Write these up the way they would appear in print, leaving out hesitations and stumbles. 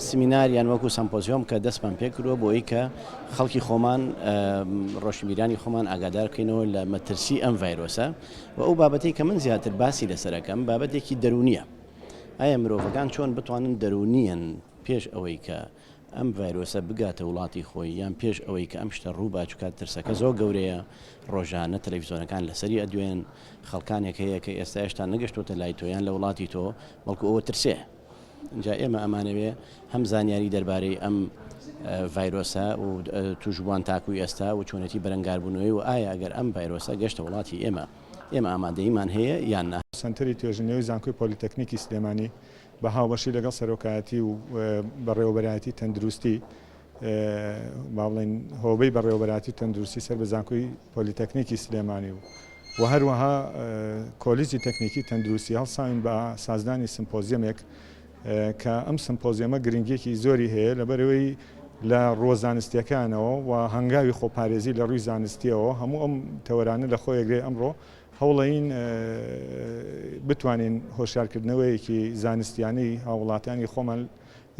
سمیناریان وەکو سمپۆزیۆم کە دەستمان پێ کردووە بۆ ئەوەی کە خەڵکی خۆمان ڕۆژبیرانی خۆمان ئاگادار بکەینەوە لە مەترسی ئەم ڤایرۆسە و ئەو بابەتەی کە من زیاتر باسی لەسەرەکەم بابەتێکی دەرونیە. ئایا مرۆڤەکان چۆن بتوانن دەرونیەن پێش ئەوەی کە ئەم ڤایرۆسە بگاتە وڵاتی خۆی یان پێش ئەوەی کە ئەم شتە ڕوو باچکات ترسەکە زۆر گەورەیە ڕۆژانە تەلەڤیزۆنەکان لەسەری ئەدوێن خەڵکانێک هەیە کە ئێستا هێشتا نەگەشتوتە لای تۆ یان لە وڵاتی تۆ بەڵکو ئەوە ترسێ. اینجا ئێمە ئەمانەوێ هەم زانیاری دەربارەی ئەم ڤایرۆسە و توشبووان تاکوی ئێستا و چۆنەتی بەرەنگاربوونەوەی و ئایا ئەگەر ئەم ڤایرۆسە گەشتە وڵاتی ئێمە ئامادەیمان هەیە یان نا. سنتەری توێژینەوەی زانکۆی پۆلیتەکنیکی سلێمانی بە هاوبەشی لەگەڵ سەرۆکایەتی و بەڕێوەبەرایەتی تەندروستی با بڵێن هۆبەی بەڕێوەبەرایەتی تەندروستی سەر بە زانکۆی پۆلیتەکنیکی سلێمانی و هەروەها کۆلیجی تەکنیکی تەندروستی هەڵساوین بە سازدانی سمپۆزیەمێک کە ئەم سمپۆزیەمە گرنگیەکی زۆری هەیە لەبەرەوەی لە ڕۆزانستیەکانەوە و هەنگاوی خۆپارێزی لە ڕووی زانستیەوە هەموو ئەم تەوەرانە لە خۆیەگرێ ئەمڕۆ هەوڵەین بتوانین هۆشیارکردنەوەیەکی زانستیانەی هاوڵاتیانی خۆمان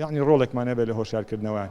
یعنی ڕۆڵێکمانە بێت لە هۆشیارکردنەوە.